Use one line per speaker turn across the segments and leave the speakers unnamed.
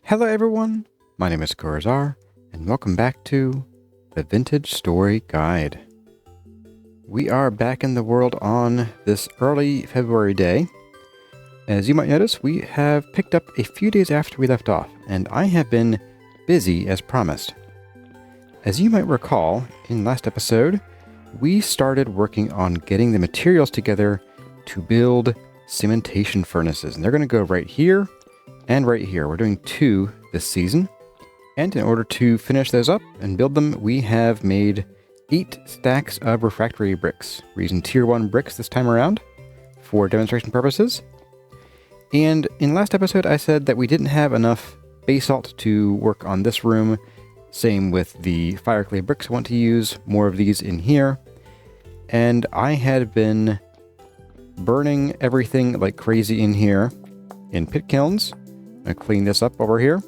Hello everyone, my name is Corazar, and welcome back to the Vintage Story Guide. We are back in the world on this early February day. As you might notice, we have picked up a few days after we left off, and I have been busy as promised. As you might recall, in last episode, we started working on getting the materials together to build cementation furnaces, and they're going to go right here and right here. We're doing 2 this season. And in order to finish those up and build them, we have made 8 stacks of refractory bricks. We're using tier 1 bricks this time around for demonstration purposes. And in last episode, I said that we didn't have enough basalt to work on this room. Same with the fire clay bricks I want to use. More of these in here. And I had been burning everything like crazy in here in pit kilns. I'm going to clean this up over here.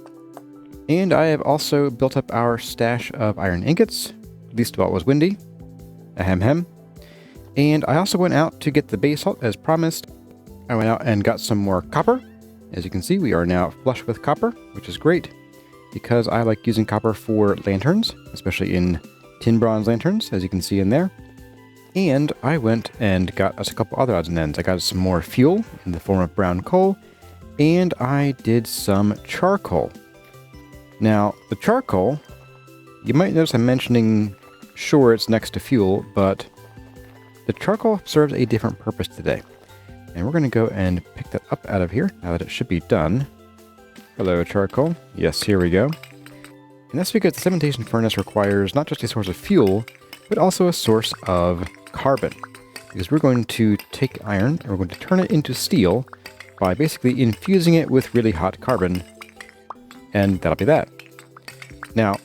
And I have also built up our stash of iron ingots, at least while it was windy. Ahem. And I also went out to get the basalt as promised. I went out and got some more copper. As you can see, we are now flush with copper, which is great because I like using copper for lanterns, especially in tin bronze lanterns, as you can see in there. And I went and got us a couple other odds and ends. I got some more fuel in the form of brown coal, and I did some charcoal. Now, the charcoal, you might notice I'm mentioning, sure, it's next to fuel, but the charcoal serves a different purpose today. And we're going to go and pick that up out of here, now that it should be done. Hello, charcoal. Yes, here we go. And that's because the cementation furnace requires not just a source of fuel, but also a source of carbon. Because we're going to take iron, and we're going to turn it into steel by basically infusing it with really hot carbon. And that'll be that. Now,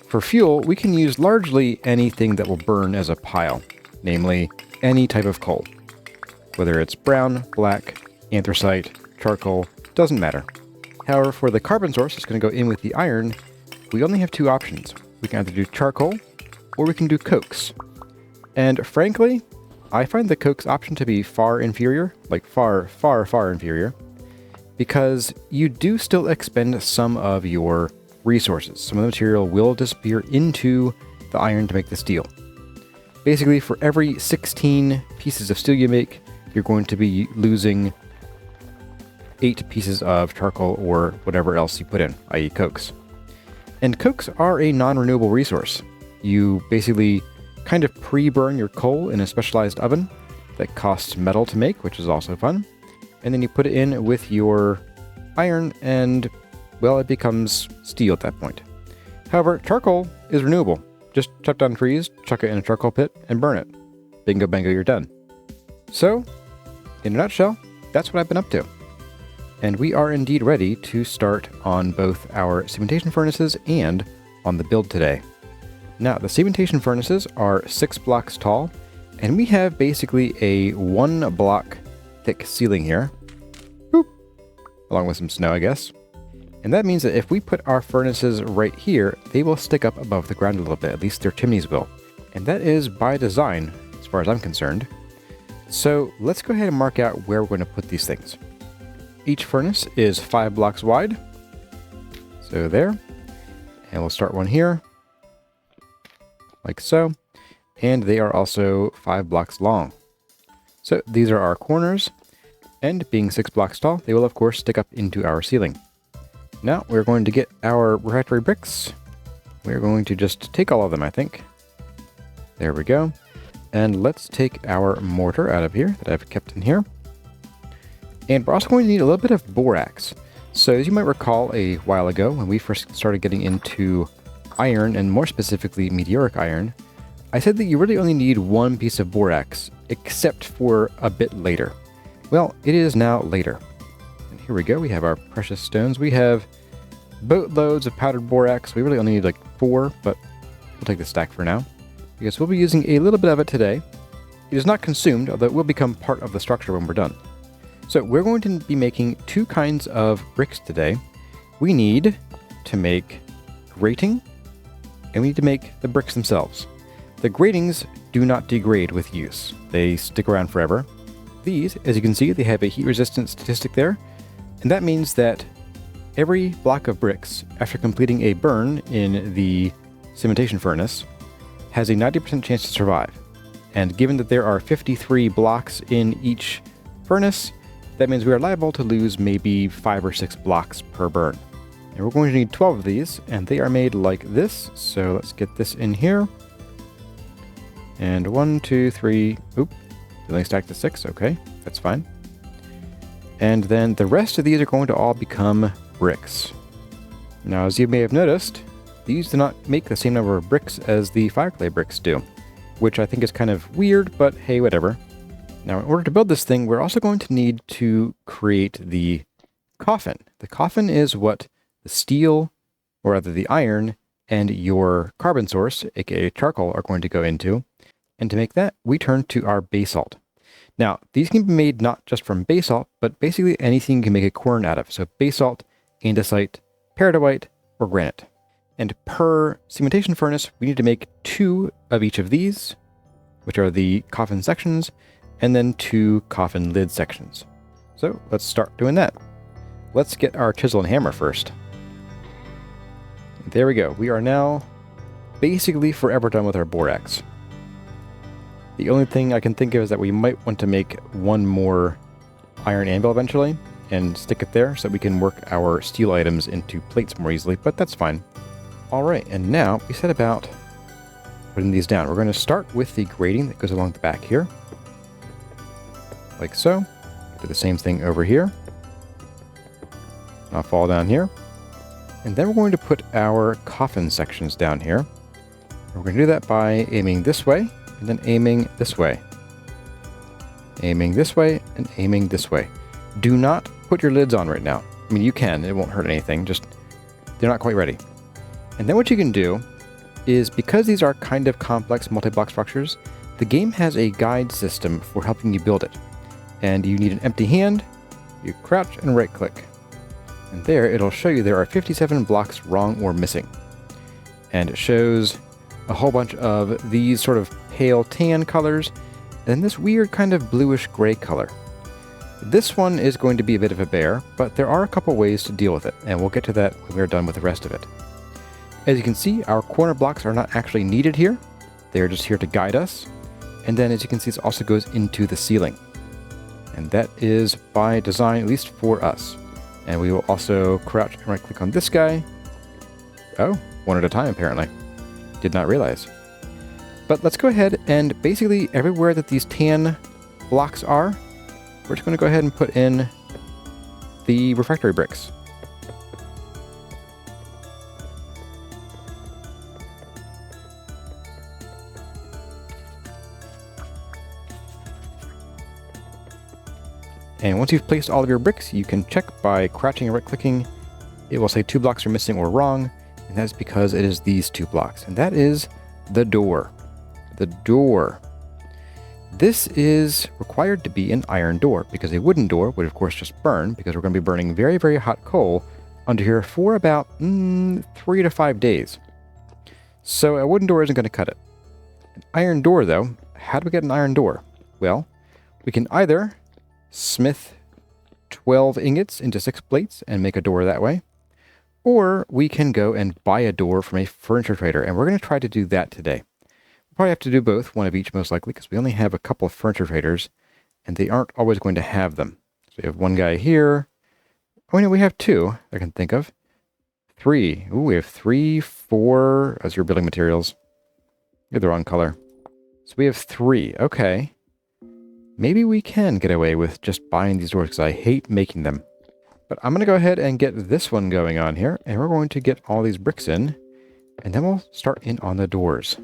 for fuel, we can use largely anything that will burn as a pile, namely any type of coal. Whether it's brown, black, anthracite, charcoal, doesn't matter. However, for the carbon source that's going to go in with the iron, we only have 2 options. We can either do charcoal, or we can do cokes. And frankly, I find the cokes option to be far inferior, like far inferior, because you do still expend some of your resources. Some of the material will disappear into the iron to make the steel. Basically, for every 16 pieces of steel you make, you're going to be losing 8 pieces of charcoal or whatever else you put in, i.e. cokes. And cokes are a non-renewable resource. You basically kind of pre-burn your coal in a specialized oven that costs metal to make, which is also fun. And then you put it in with your iron and, well, it becomes steel at that point. However, charcoal is renewable. Just chop down trees, chuck it in a charcoal pit, and burn it. Bingo bango, you're done. So, in a nutshell, that's what I've been up to. And we are indeed ready to start on both our cementation furnaces and on the build today. Now, the cementation furnaces are 6 blocks tall, and we have basically a 1 block thick ceiling here. Boop. Along with some snow, I guess. And that means that if we put our furnaces right here, they will stick up above the ground a little bit, at least their chimneys will. And that is by design, as far as I'm concerned. So let's go ahead and mark out where we're going to put these things. Each furnace is 5 blocks wide. So there. And we'll start one here. Like so. And they are also 5 blocks long. So these are our corners. And being 6 blocks tall, they will of course stick up into our ceiling. Now we're going to get our refractory bricks. We're going to just take all of them, I think. There we go. And let's take our mortar out of here that I've kept in here. And we're also going to need a little bit of borax. So as you might recall a while ago, when we first started getting into iron, and more specifically meteoric iron, I said that you really only need 1 piece of borax, except for a bit later. Well, it is now later. And here we go, we have our precious stones. We have boatloads of powdered borax. We really only need like 4, but we'll take the stack for now, because we'll be using a little bit of it today. It is not consumed, although it will become part of the structure when we're done. So we're going to be making 2 kinds of bricks today. We need to make grating, and we need to make the bricks themselves. The gratings do not degrade with use. They stick around forever. These, as you can see, they have a heat resistance statistic there, and that means that every block of bricks, after completing a burn in the cementation furnace, has a 90% chance to survive. And given that there are 53 blocks in each furnace, that means we are liable to lose maybe 5 or 6 blocks per burn. And we're going to need 12 of these, and they are made like this. So let's get this in here. And 1, 2, 3, oop, they only stacked to 6, okay, that's fine. And then the rest of these are going to all become bricks. Now, as you may have noticed, these do not make the same number of bricks as the fireclay bricks do, which I think is kind of weird, but hey, whatever. Now, in order to build this thing, we're also going to need to create the coffin. The coffin is what the steel, or rather the iron, and your carbon source, aka charcoal, are going to go into. And to make that, we turn to our basalt. Now, these can be made not just from basalt, but basically anything you can make a quern out of. So basalt, andesite, peridotite, or granite. And per cementation furnace, we need to make 2 of each of these, which are the coffin sections, and then 2 coffin lid sections. So let's start doing that. Let's get our chisel and hammer first. There we go. We are now basically forever done with our borax. The only thing I can think of is that we might want to make 1 more iron anvil eventually and stick it there so that we can work our steel items into plates more easily, but that's fine. Alright, and now we set about putting these down. We're going to start with the grating that goes along the back here. Like so. Do the same thing over here. I'll fall down here. And then we're going to put our coffin sections down here. We're going to do that by aiming this way, and then aiming this way. Aiming this way, and aiming this way. Do not put your lids on right now. I mean, you can, it won't hurt anything, just they're not quite ready. And then what you can do is, because these are kind of complex multi-block structures, the game has a guide system for helping you build it. And you need an empty hand, you crouch and right click. And there it'll show you there are 57 blocks wrong or missing. And it shows a whole bunch of these sort of pale tan colors, and this weird kind of bluish gray color. This one is going to be a bit of a bear, but there are a couple ways to deal with it, and we'll get to that when we're done with the rest of it. As you can see, our corner blocks are not actually needed here. They're just here to guide us. And then as you can see, this also goes into the ceiling. And that is by design, at least for us. And we will also crouch and right click on this guy. Oh, 1 at a time apparently. Did not realize. But let's go ahead and basically everywhere that these tan blocks are, we're just going to go ahead and put in the refractory bricks. And once you've placed all of your bricks, you can check by crouching and right-clicking. It will say 2 blocks are missing or wrong, and that's because it is these 2 blocks. And that is the door. The door. This is required to be an iron door, because a wooden door would of course just burn, because we're going to be burning very, very hot coal under here for about 3 to 5 days. So a wooden door isn't going to cut it. An iron door, though, how do we get an iron door? Well, we can either smith 12 ingots into 6 plates and make a door that way, or we can go and buy a door from a furniture trader, and we're going to try to do that today. We'll probably have to do both, one of each most likely, because we only have a couple of furniture traders, and they aren't always going to have them. So we have one guy here. Oh, no, we have 2 I can think of. 3. Ooh, we have 3, 4, as your building materials. You're the wrong color. So we have 3, okay. Maybe we can get away with just buying these doors, because I hate making them. But I'm going to go ahead and get this one going on here, and we're going to get all these bricks in, and then we'll start in on the doors.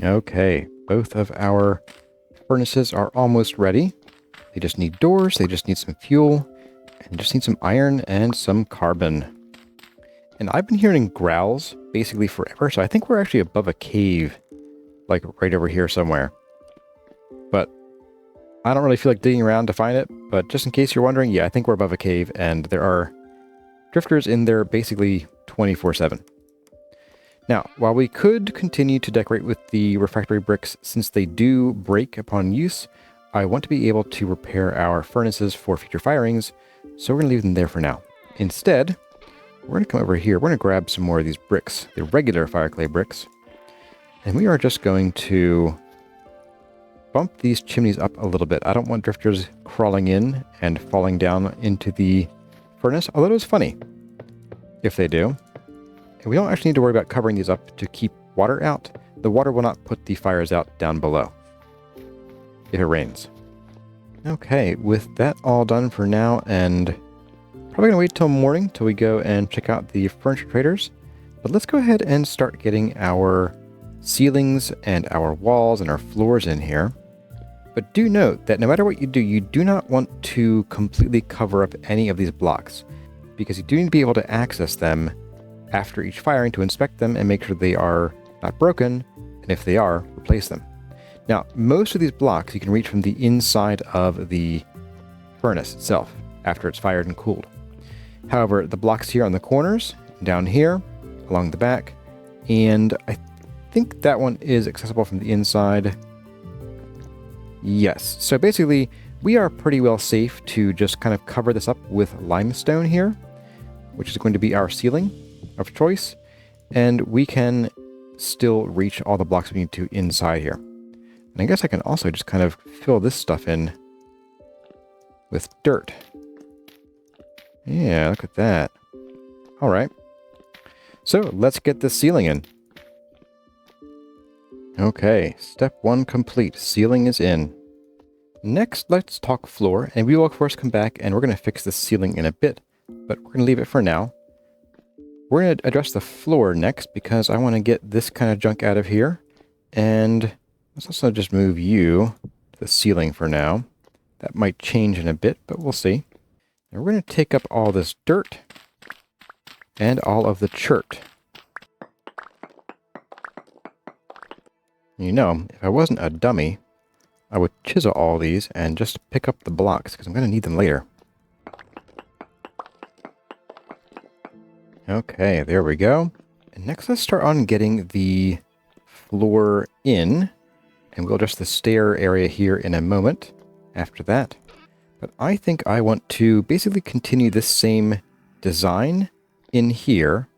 Okay, both of our furnaces are almost ready. They just need doors, they just need some fuel, and just need some iron and some carbon. And I've been hearing growls basically forever, so I think we're actually above a cave, like right over here somewhere. But I don't really feel like digging around to find it, but just in case you're wondering, yeah, I think we're above a cave, and there are drifters in there basically 24/7. Now, while we could continue to decorate with the refractory bricks, since they do break upon use, I want to be able to repair our furnaces for future firings, So we're going to leave them there for now. Instead, we're going to come over here. We're going to grab some more of these bricks, the regular fire clay bricks. And we are just going to bump these chimneys up a little bit. I don't want drifters crawling in and falling down into the furnace, although it's funny if they do. And we don't actually need to worry about covering these up to keep water out. The water will not put the fires out down below if it rains. Okay, with that all done for now, and probably going to wait till morning till we go and check out the furniture traders. But let's go ahead and start getting our ceilings and our walls and our floors in here. But do note that no matter what you do not want to completely cover up any of these blocks, because you do need to be able to access them after each firing to inspect them and make sure they are not broken, and if they are, replace them. Now, most of these blocks you can reach from the inside of the furnace itself after it's fired and cooled. However, the blocks here on the corners, down here, along the back, and I think that one is accessible from the inside. Yes, so basically we are pretty well safe to just kind of cover this up with limestone here, which is going to be our ceiling of choice, and we can still reach all the blocks we need to inside here. And I guess I can also just kind of fill this stuff in with dirt. Yeah, look at that. All right. So let's get this ceiling in. Okay, step 1 complete. Ceiling is in. Next, let's talk floor, and we will of course come back and we're going to fix the ceiling in a bit, but we're going to leave it for now. We're going to address the floor next because I want to get this kind of junk out of here. And let's also just move you to the ceiling for now. That might change in a bit, but we'll see. And we're going to take up all this dirt and all of the chert. You know, if I wasn't a dummy, I would chisel all these and just pick up the blocks because I'm going to need them later. Okay, there we go. And next let's start on getting the floor in. And we'll adjust the stair area here in a moment after that. But I think I want to basically continue this same design in here,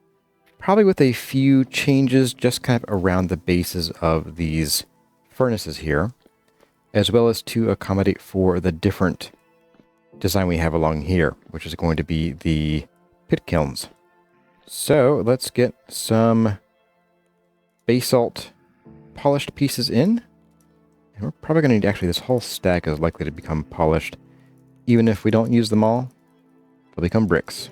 probably with a few changes just kind of around the bases of these furnaces here, as well as to accommodate for the different design we have along here, which is going to be the pit kilns. So let's get some basalt polished pieces in. And we're probably going to need, actually, this whole stack is likely to become polished. Even if we don't use them all, they'll become bricks.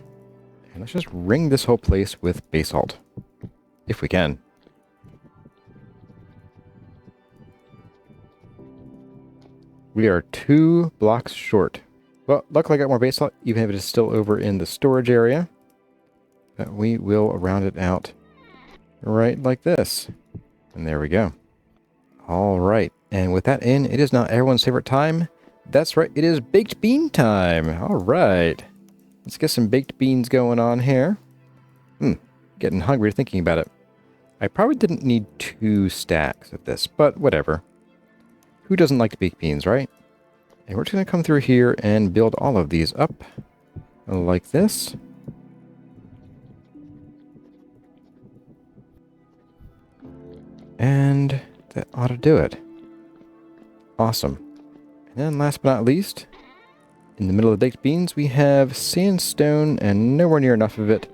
And let's just ring this whole place with basalt, if we can. We are 2 blocks short. Well, luckily I got more basalt, even if it is still over in the storage area. But we will round it out right like this. And there we go. All right. And with that in, it is now everyone's favorite time. That's right, it is baked bean time. All right. Let's get some baked beans going on here. Getting hungry thinking about it. I probably didn't need 2 stacks of this, but whatever. Who doesn't like baked beans, right? And we're just going to come through here and build all of these up like this. And that ought to do it. Awesome. And then last but not least, in the middle of the baked beans, we have sandstone and nowhere near enough of it.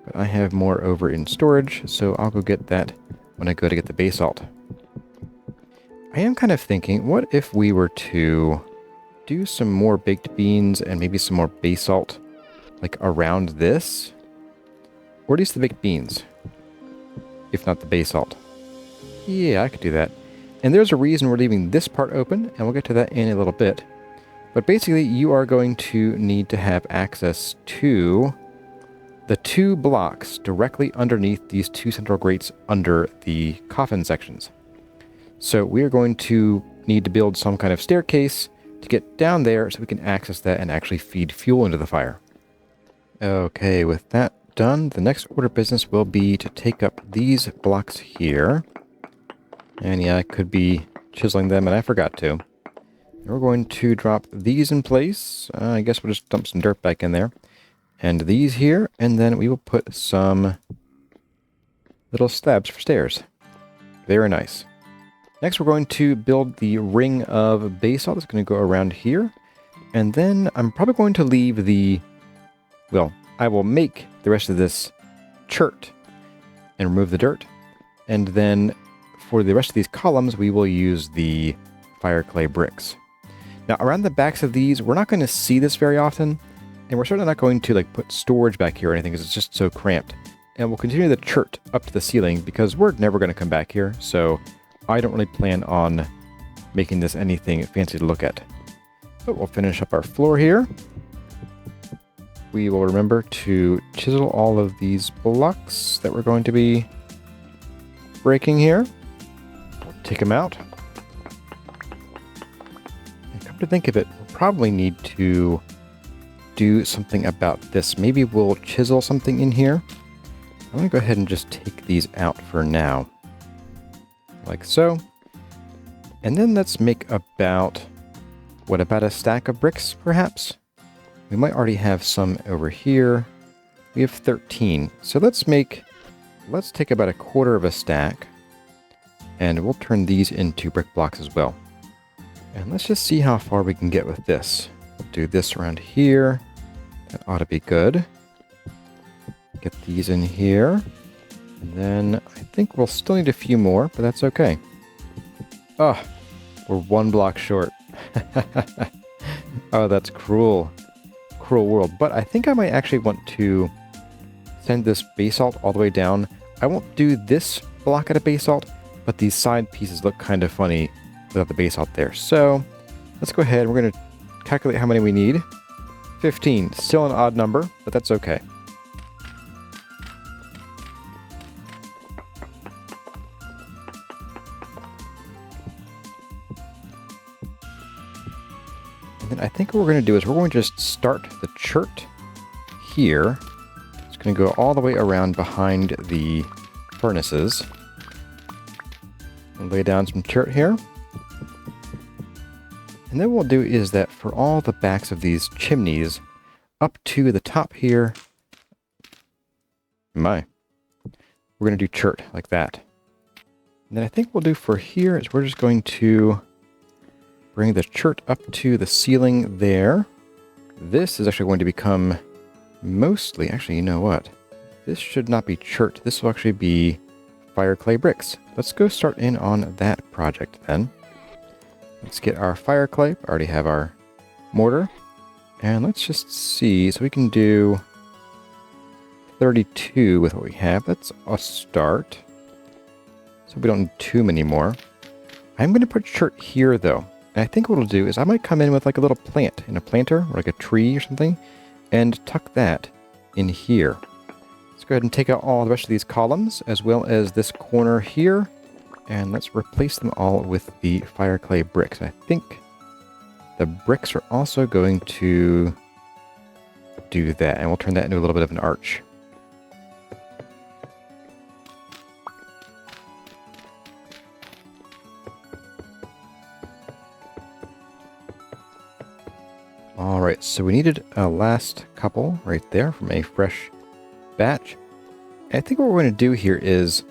But I have more over in storage, so I'll go get that when I go to get the basalt. I am kind of thinking, what if we were to do some more baked beans and maybe some more basalt, like around this? Or at least the baked beans, if not the basalt. Yeah, I could do that. And there's a reason we're leaving this part open, and we'll get to that in a little bit. But basically, you are going to need to have access to the 2 blocks directly underneath these 2 central grates under the coffin sections. So we are going to need to build some kind of staircase to get down there so we can access that and actually feed fuel into the fire. Okay, with that done, the next order of business will be to take up these blocks here. And yeah, I could be chiseling them, and I forgot to. We're going to drop these in place. I guess we'll just dump some dirt back in there. And these here, and then we will put some little slabs for stairs. Very nice. Next, we're going to build the ring of basalt that's going to go around here. And then I'm probably going to leave the... Well, I will make the rest of this chert and remove the dirt. And then for the rest of these columns, we will use the fire clay bricks. Now, around the backs of these, we're not going to see this very often. And we're certainly not going to like put storage back here or anything because it's just so cramped. And we'll continue the chert up to the ceiling because we're never going to come back here. So I don't really plan on making this anything fancy to look at. But we'll finish up our floor here. We will remember to chisel all of these blocks that we're going to be breaking here. We'll take them out. And come to think of it, we'll probably need to do something about this. Maybe we'll chisel something in here. I'm going to go ahead and just take these out for now. Like so. And then let's make about a stack of bricks, perhaps? We might already have some over here. We have 13. So let's take about a quarter of a stack. And we'll turn these into brick blocks as well. And let's just see how far we can get with this. We'll do this around here. That ought to be good. Get these in here. And then I think we'll still need a few more, but that's okay. Oh, we're one block short. Oh, that's cruel. Cruel world. But I think I might actually want to send this basalt all the way down. I won't do this block out of basalt, but these side pieces look kind of funny without the basalt there. So let's go ahead. We're going to calculate how many we need. 15. Still an odd number, but that's okay. And then I think what we're going to do is we're going to just start the chert here. It's going to go all the way around behind the furnaces. And lay down some chert here. And then what we'll do is that for all the backs of these chimneys, up to the top here, we're going to do chert like that. And then I think what we'll do for here is we're just going to bring the chert up to the ceiling there. This is actually going to become mostly, actually, you know what? This should not be chert. This will actually be fire clay bricks. Let's go start in on that project then. Let's get our fire clay. I already have our mortar. And let's just see. So we can do 32 with what we have. That's a start. So we don't need too many more. I'm going to put chert here though. And I think what we'll do is I might come in with like a little plant in a planter or like a tree or something and tuck that in here. Let's go ahead and take out all the rest of these columns as well as this corner here. And let's replace them all with the fire clay bricks. I think the bricks are also going to do that. And we'll turn that into a little bit of an arch. Alright, so we needed a last couple right there from a fresh batch. And I think what we're going to do here is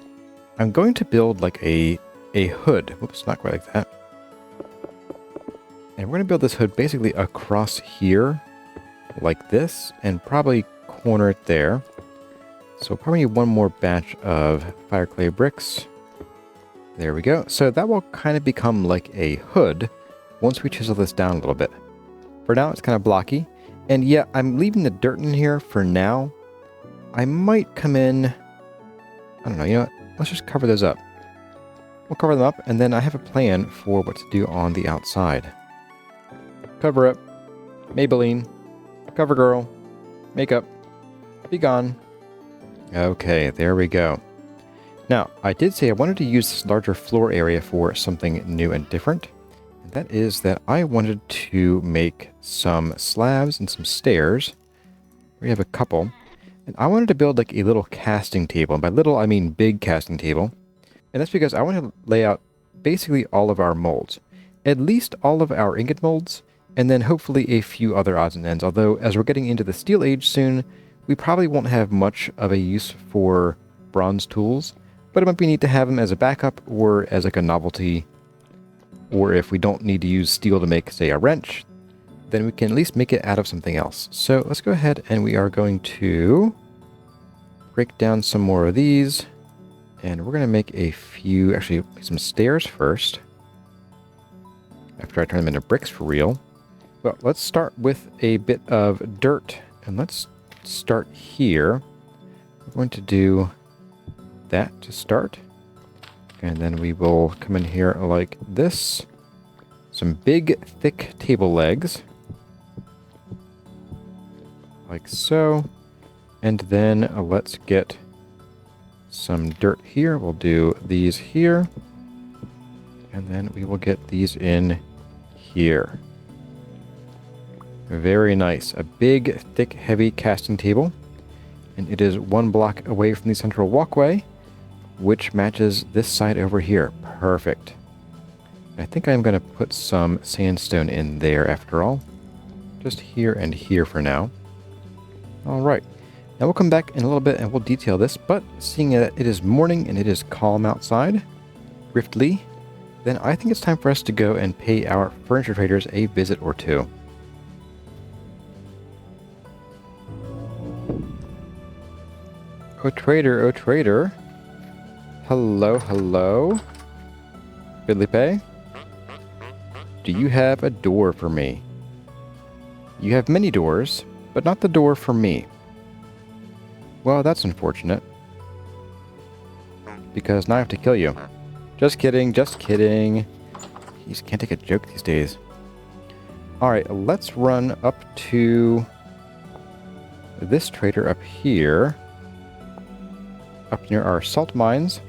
I'm going to build like a hood. Whoops, not quite like that. And we're going to build this hood basically across here like this and probably corner it there. So we'll probably need one more batch of fire clay bricks. There we go. So that will kind of become like a hood once we chisel this down a little bit. For now, it's kind of blocky. And yeah, I'm leaving the dirt in here for now. I might come in... I don't know, you know what? Let's just cover those up. We'll cover them up, and then I have a plan for what to do on the outside. Cover up. Maybelline. Cover girl. Makeup. Be gone. Okay, there we go. Now, I did say I wanted to use this larger floor area for something new and different. And that is that I wanted to make some slabs and some stairs. We have a couple. And I wanted to build like a little casting table. And by little, I mean big casting table. And that's because I want to lay out basically all of our molds. at least all of our ingot molds, and then hopefully a few other odds and ends. Although, as we're getting into the steel age soon, we probably won't have much of a use for bronze tools, but it might be neat to have them as a backup or as like a novelty, or if we don't need to use steel to make, say, a wrench, then we can at least make it out of something else. So let's go ahead and we are going to break down some more of these, and we're going to make a few, actually some stairs first, after I turn them into bricks for real. Well, let's start with a bit of dirt, and let's start here. We're going to do that to start, and then we will come in here like this. Some big, thick table legs, like so. And then let's get some dirt here. We'll do these here, and then we will get these in here. Very nice. A big, thick, heavy casting table. And it is 1 block away from the central walkway, which matches this side over here. Perfect. I think I'm going to put some sandstone in there after all. Just here and here for now. Alright. Now we'll come back in a little bit and we'll detail this, but seeing that it is morning and it is calm outside, riftly, then I think it's time for us to go and pay our furniture traders a visit or two. Oh trader, hello, hello, Felipe, do you have a door for me? You have many doors, but not the door for me. Well, that's unfortunate, because now I have to kill you. Just kidding, just kidding. You just can't take a joke these days. Alright, let's run up to this trader up here, up near our salt mines.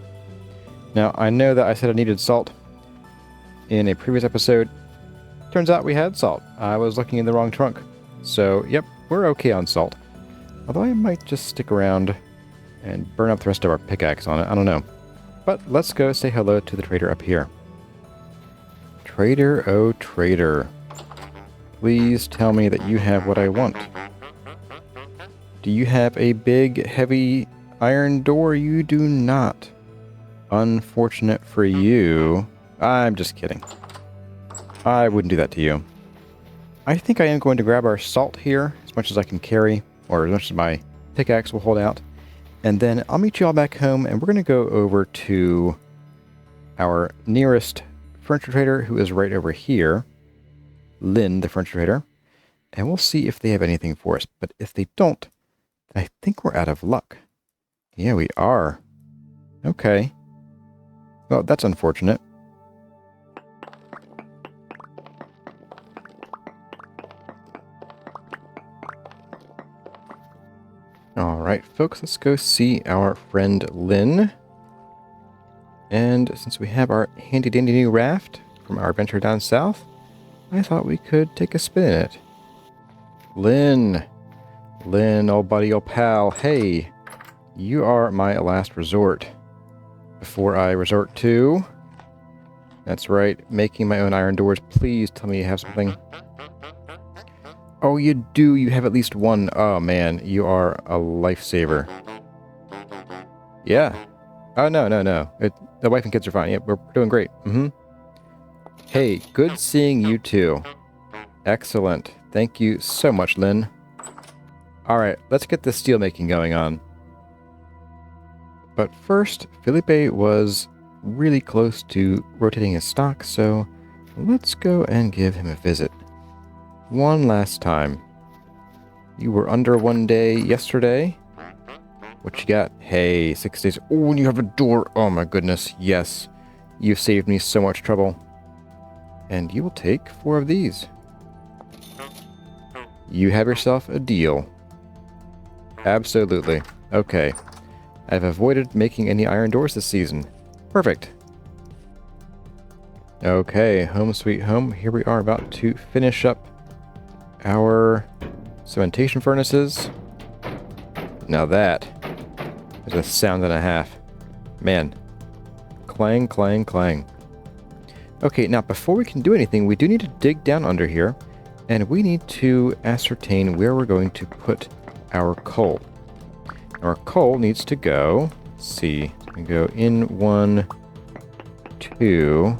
Now, I know that I said I needed salt in a previous episode. Turns out we had salt. I was looking in the wrong trunk. So, yep, we're okay on salt. Although I might just stick around and burn up the rest of our pickaxe on it. I don't know. But let's go say hello to the trader up here. Trader, oh trader. Please tell me that you have what I want. Do you have a big, heavy iron door? You do not. Unfortunate for you. I'm just kidding. I wouldn't do that to you. I think I am going to grab our salt here, as much as I can carry, or as much as my pickaxe will hold out. And then I'll meet you all back home, and we're going to go over to our nearest furniture trader, who is right over here. Lynn, the furniture trader. And we'll see if they have anything for us. But if they don't, then I think we're out of luck. Yeah, we are. Okay. Well, that's unfortunate. Alright, folks, let's go see our friend Lynn. And since we have our handy-dandy new raft from our adventure down south, I thought we could take a spin in it. Lynn, old buddy, old pal, hey, you are my last resort. Before I resort to... That's right, making my own iron doors. Please tell me you have something. Oh, you do. You have at least one. Oh, man. You are a lifesaver. Yeah. Oh, no. The wife and kids are fine. Yep, we're doing great. Hey, good seeing you too. Excellent. Thank you so much, Lynn. Alright, let's get the steel making going on. But first, Felipe was really close to rotating his stock, so let's go and give him a visit. One last time. You were under 1 day yesterday. What you got? Hey, 6 days. Oh, and you have a door. Oh my goodness. Yes. You've saved me so much trouble. And you will take 4 of these. You have yourself a deal. Absolutely. Okay. I've avoided making any iron doors this season. Perfect. Okay, home sweet home. Here we are about to finish up our cementation furnaces. Now that is a sound and a half. Man. Clang, clang, clang. Okay, now before we can do anything, we do need to dig down under here, and we need to ascertain where we're going to put our coal. Our coal needs to go, let's see, we go in 1, 2,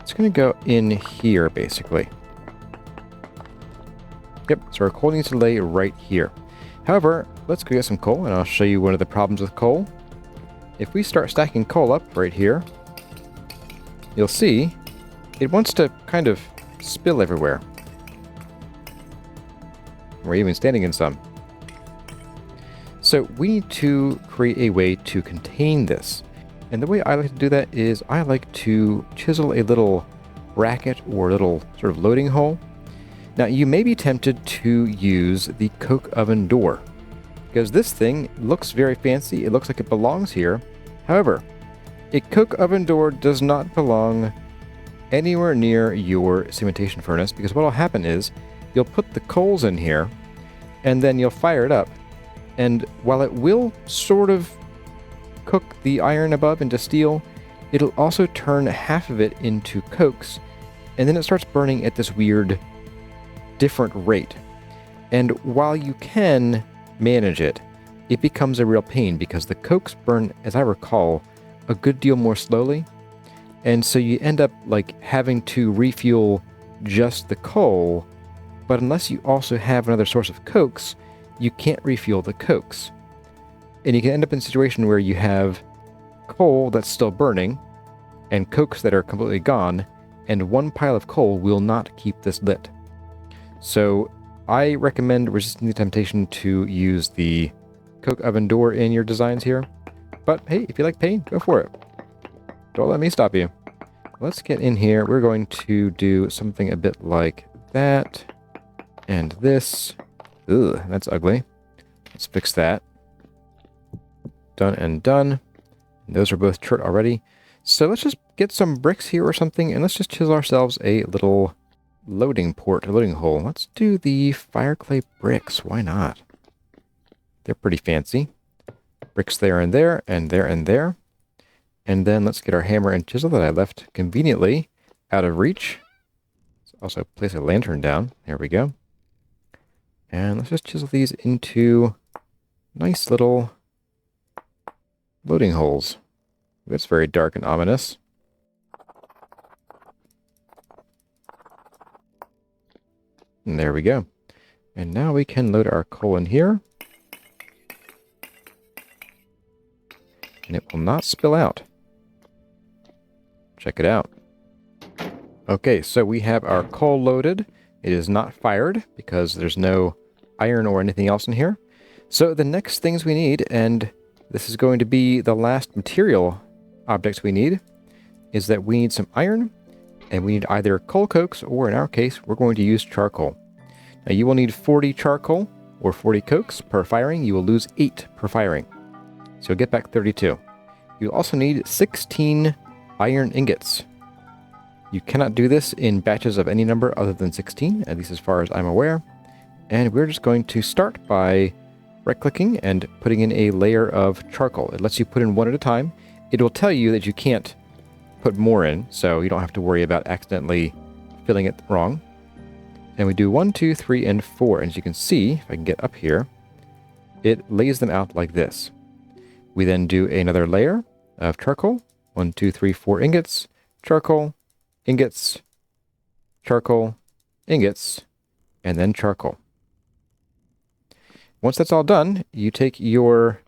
it's going to go in here, basically. Yep, so our coal needs to lay right here. However, let's go get some coal, and I'll show you one of the problems with coal. If we start stacking coal up right here, you'll see it wants to kind of spill everywhere. We're even standing in some. So we need to create a way to contain this. And the way I like to do that is I like to chisel a little bracket or a little sort of loading hole. Now you may be tempted to use the coke oven door, because this thing looks very fancy. It looks like it belongs here. However, a coke oven door does not belong anywhere near your cementation furnace, because what will happen is you'll put the coals in here and then you'll fire it up. And while it will sort of cook the iron above into steel, it'll also turn half of it into cokes, and then it starts burning at this weird different rate. And while you can manage it, it becomes a real pain because the cokes burn, as I recall, a good deal more slowly. And so you end up like having to refuel just the coal, but unless you also have another source of cokes, you can't refuel the cokes. And you can end up in a situation where you have coal that's still burning and cokes that are completely gone, and one pile of coal will not keep this lit. So I recommend resisting the temptation to use the coke oven door in your designs here. But hey, if you like pain, go for it. Don't let me stop you. Let's get in here. We're going to do something a bit like that. And this. Ugh, that's ugly. Let's fix that. Done and done. Those are both chert already. So let's just get some bricks here or something, and let's just chisel ourselves a little loading port, a loading hole. Let's do the fire clay bricks. Why not? They're pretty fancy. Bricks there and there, and there and there. And then let's get our hammer and chisel that I left conveniently out of reach. Let's also place a lantern down. There we go. And let's just chisel these into nice little loading holes. That's very dark and ominous. And there we go. And now we can load our coal in here. And it will not spill out. Check it out. Okay, so we have our coal loaded. It is not fired because there's no iron or anything else in here. So the next things we need, and this is going to be the last material objects we need, is that we need some iron, and we need either coal cokes, or in our case, we're going to use charcoal. Now you will need 40 charcoal, or 40 cokes per firing. You will lose 8 per firing. So you'll get back 32. You'll also need 16 iron ingots. You cannot do this in batches of any number other than 16, at least as far as I'm aware. And we're just going to start by right-clicking and putting in a layer of charcoal. It lets you put in one at a time. It will tell you that you can't put more in, so you don't have to worry about accidentally filling it wrong. And we do 1, 2, 3, and 4. And as you can see, if I can get up here, it lays them out like this. We then do another layer of charcoal. 1, 2, 3, 4 ingots, charcoal, ingots, charcoal, ingots, and then charcoal. Once that's all done, you take your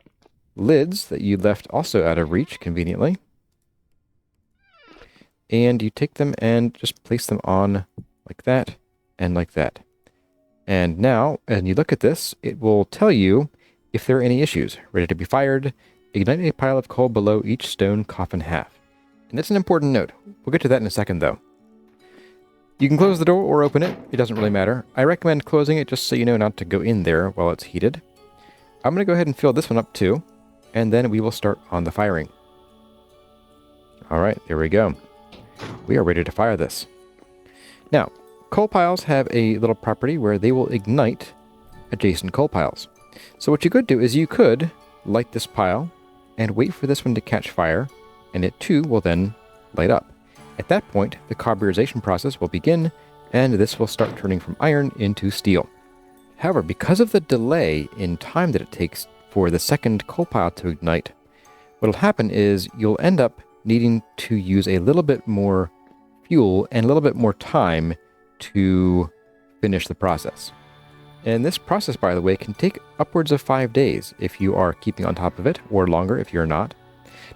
lids that you left also out of reach conveniently, and you take them and just place them on like that and like that. And now, as you look at this, it will tell you if there are any issues. Ready to be fired. Ignite a pile of coal below each stone coffin half. And that's an important note. We'll get to that in a second, though. You can close the door or open it. It doesn't really matter. I recommend closing it just so you know not to go in there while it's heated. I'm going to go ahead and fill this one up too, and then we will start on the firing. All right, there we go. We are ready to fire this. Now, coal piles have a little property where they will ignite adjacent coal piles. So what you could do is you could light this pile and wait for this one to catch fire, and it too will then light up. At that point, the carburization process will begin, and this will start turning from iron into steel. However, because of the delay in time that it takes for the second coal pile to ignite, what will happen is you'll end up needing to use a little bit more fuel and a little bit more time to finish the process. And this process, by the way, can take upwards of 5 days if you are keeping on top of it, or longer if you're not.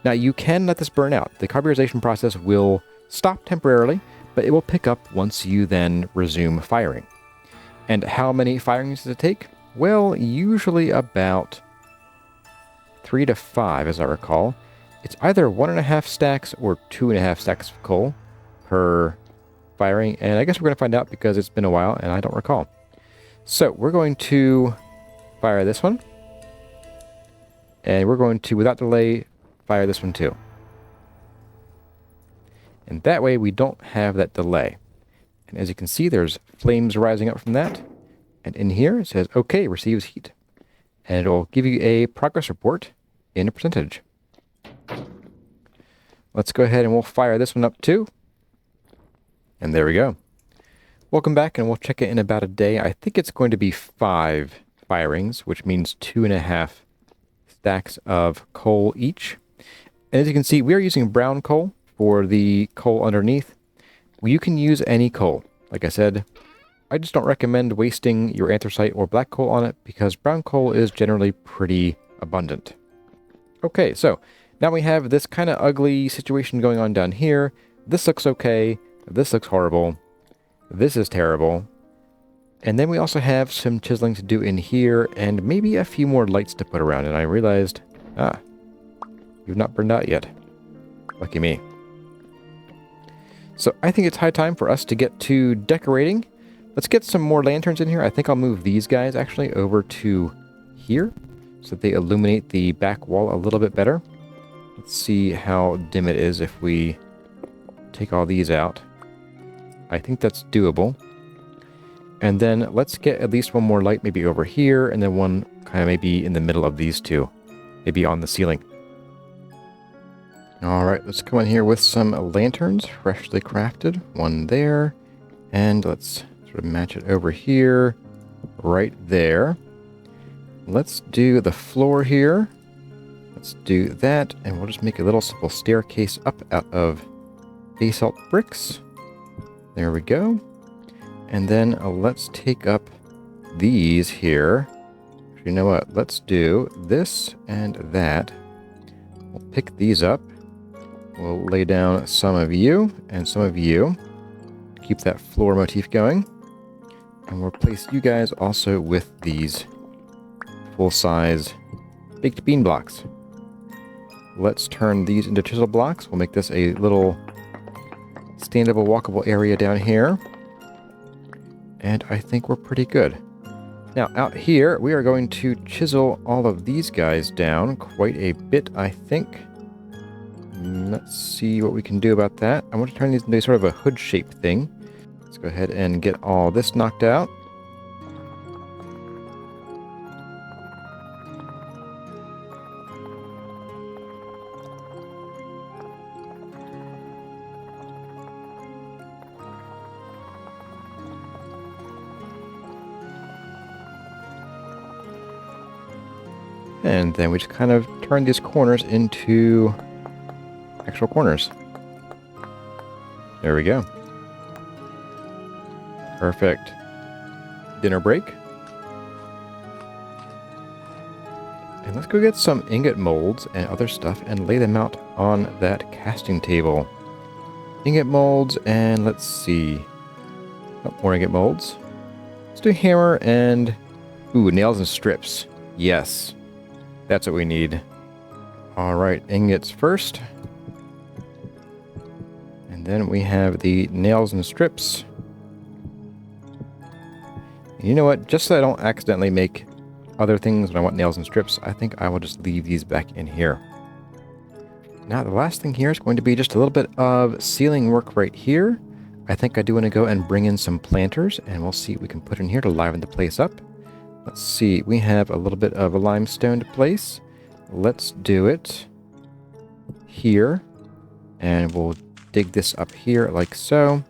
Now, you can let this burn out. The carburization process will stop temporarily, but it will pick up once you then resume firing. And how many firings does it take? Well, usually about 3 to 5, as I recall. It's either 1.5 stacks or 2.5 stacks of coal per firing, and I guess we're going to find out because it's been a while and I don't recall. So we're going to fire this one, and we're going to, without delay, fire this one too. And that way we don't have that delay. And as you can see, there's flames rising up from that. And in here it says, OK, receives heat. And it'll give you a progress report in a percentage. Let's go ahead and we'll fire this one up too. And there we go. Welcome back, and we'll check it in about a day. I think it's going to be 5 firings, which means 2.5 stacks of coal each. And as you can see, we are using brown coal for the coal underneath. You can use any coal. Like I said, I just don't recommend wasting your anthracite or black coal on it because brown coal is generally pretty abundant. Okay, so now we have this kind of ugly situation going on down here. This looks okay. This looks horrible. This is terrible. And then we also have some chiseling to do in here and maybe a few more lights to put around. And I realized, you've not burned out yet. Lucky me. So I think it's high time for us to get to decorating. Let's get some more lanterns in here. I think I'll move these guys actually over to here so that they illuminate the back wall a little bit better. Let's see how dim it is if we take all these out. I think that's doable. And then let's get at least one more light maybe over here, and then one kind of maybe in the middle of these two. Maybe on the ceiling. Alright, let's come in here with some lanterns, freshly crafted. One there. And let's sort of match it over here. Right there. Let's do the floor here. Let's do that, and we'll just make a little simple staircase up out of basalt bricks. There we go. And then let's take up these here. You know what? Let's do this and that. We'll pick these up. We'll lay down some of you and some of you. Keep that floor motif going. And we'll place you guys also with these full-size baked bean blocks. Let's turn these into chisel blocks. We'll make this a little standable, walkable area down here. And I think we're pretty good. Now, out here, we are going to chisel all of these guys down quite a bit, I think. Let's see what we can do about that. I want to turn these into sort of a hood shape thing. Let's go ahead and get all this knocked out. And then we just kind of turn these corners into actual corners. There we go. Perfect. Dinner break. And let's go get some ingot molds and other stuff and lay them out on that casting table. Ingot molds, and let's see. Oh, more ingot molds. Let's do hammer and... ooh, nails and strips. Yes. That's what we need. Alright, ingots first. And then we have the nails and strips. And you know what? Just so I don't accidentally make other things when I want nails and strips, I think I will just leave these back in here. Now the last thing here is going to be just a little bit of ceiling work right here. I think I do want to go and bring in some planters, and we'll see what we can put in here to liven the place up. Let's see, we have a little bit of a limestone to place. Let's do it here. And we'll dig this up here like so.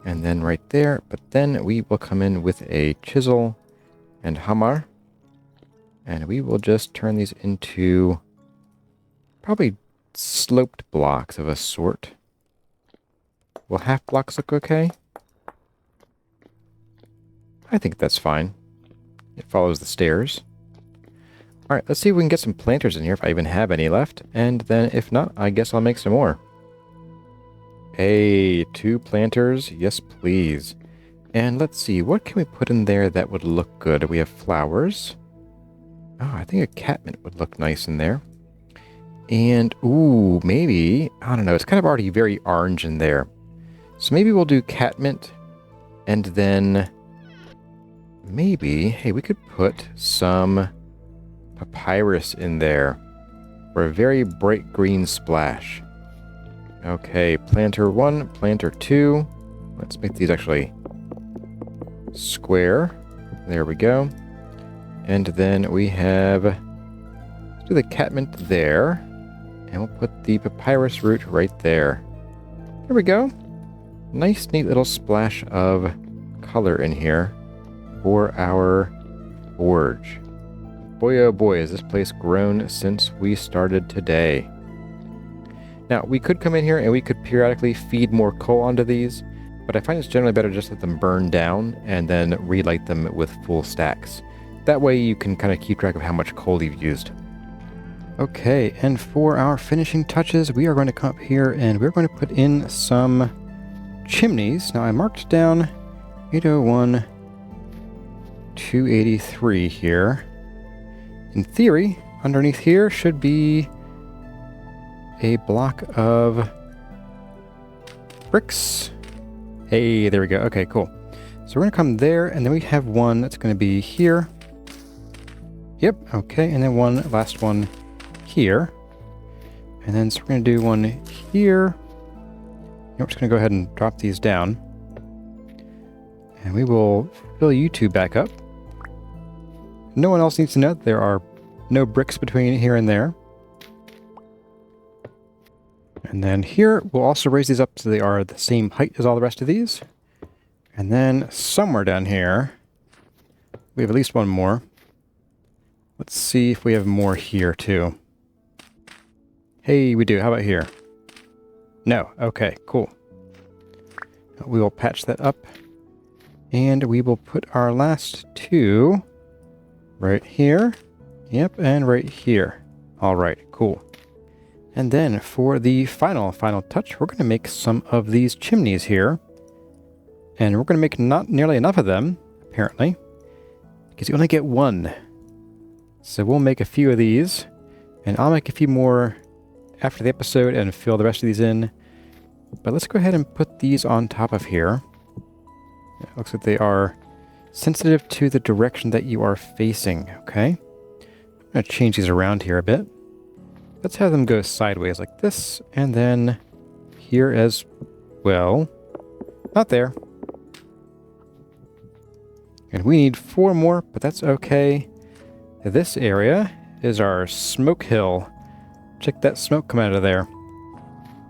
And then right there, but then we will come in with a chisel and hammer. And we will just turn these into probably sloped blocks of a sort. Will half blocks look okay? I think that's fine. It follows the stairs. Alright, let's see if we can get some planters in here if I even have any left. And then if not, I guess I'll make some more. Hey, 2 planters. Yes, please. And let's see, what can we put in there that would look good? We have flowers. Oh, I think a catmint would look nice in there. And, ooh, maybe, I don't know, it's kind of already very orange in there. So maybe we'll do catmint, and then maybe, hey, we could put some papyrus in there for a very bright green splash. Okay, planter 1, planter 2. Let's make these actually square. There we go. And then we have, let's do the catmint there. And we'll put the papyrus root right there. There we go. Nice, neat little splash of color in here for our forge. Boy, oh boy, has this place grown since we started today. Now, we could come in here and we could periodically feed more coal onto these, but I find it's generally better just let them burn down and then relight them with full stacks. That way you can kind of keep track of how much coal you've used. Okay, and for our finishing touches, we are going to come up here and we're going to put in some chimneys. Now, I marked down 801, 283 here. In theory, underneath here should be a block of bricks. Hey, there we go. Okay, cool. So we're going to come there, and then we have one that's going to be here. Yep, okay, and then one last one here. And then so we're going to do one here. We're just going to go ahead and drop these down. And we will fill you two back up. No one else needs to know that there are no bricks between here and there. And then here, we'll also raise these up so they are the same height as all the rest of these. And then somewhere down here, we have at least one more. Let's see if we have more here too. Hey, we do. How about here? No. Okay, cool. We will patch that up. And we will put our last two right here. Yep, and right here. All right, cool. And then for the final touch, we're going to make some of these chimneys here. And we're going to make not nearly enough of them, apparently, because you only get one. So we'll make a few of these, and I'll make a few more after the episode and fill the rest of these in. But let's go ahead and put these on top of here. It looks like they are sensitive to the direction that you are facing, okay? I'm going to change these around here a bit. Let's have them go sideways like this, and then here as well. Not there. And we need 4 more, but that's okay. This area is our smoke hill. Check that smoke come out of there.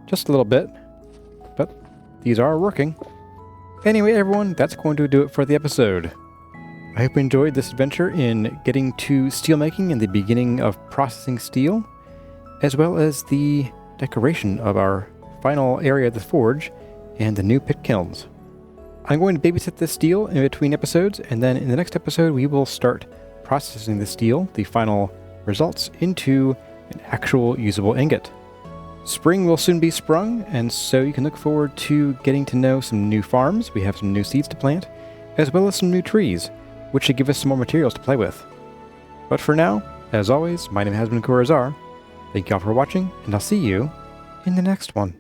Just a little bit, but these are working. Anyway, everyone, that's going to do it for the episode. I hope you enjoyed this adventure in getting to steelmaking and the beginning of processing steel, as well as the decoration of our final area of the forge and the new pit kilns. I'm going to babysit this steel in between episodes, and then in the next episode we will start processing the steel, the final results, into an actual usable ingot. Spring will soon be sprung, and so you can look forward to getting to know some new farms. We have some new seeds to plant, as well as some new trees, which should give us some more materials to play with. But for now, as always, my name has been Corazar. Thank you all for watching, and I'll see you in the next one.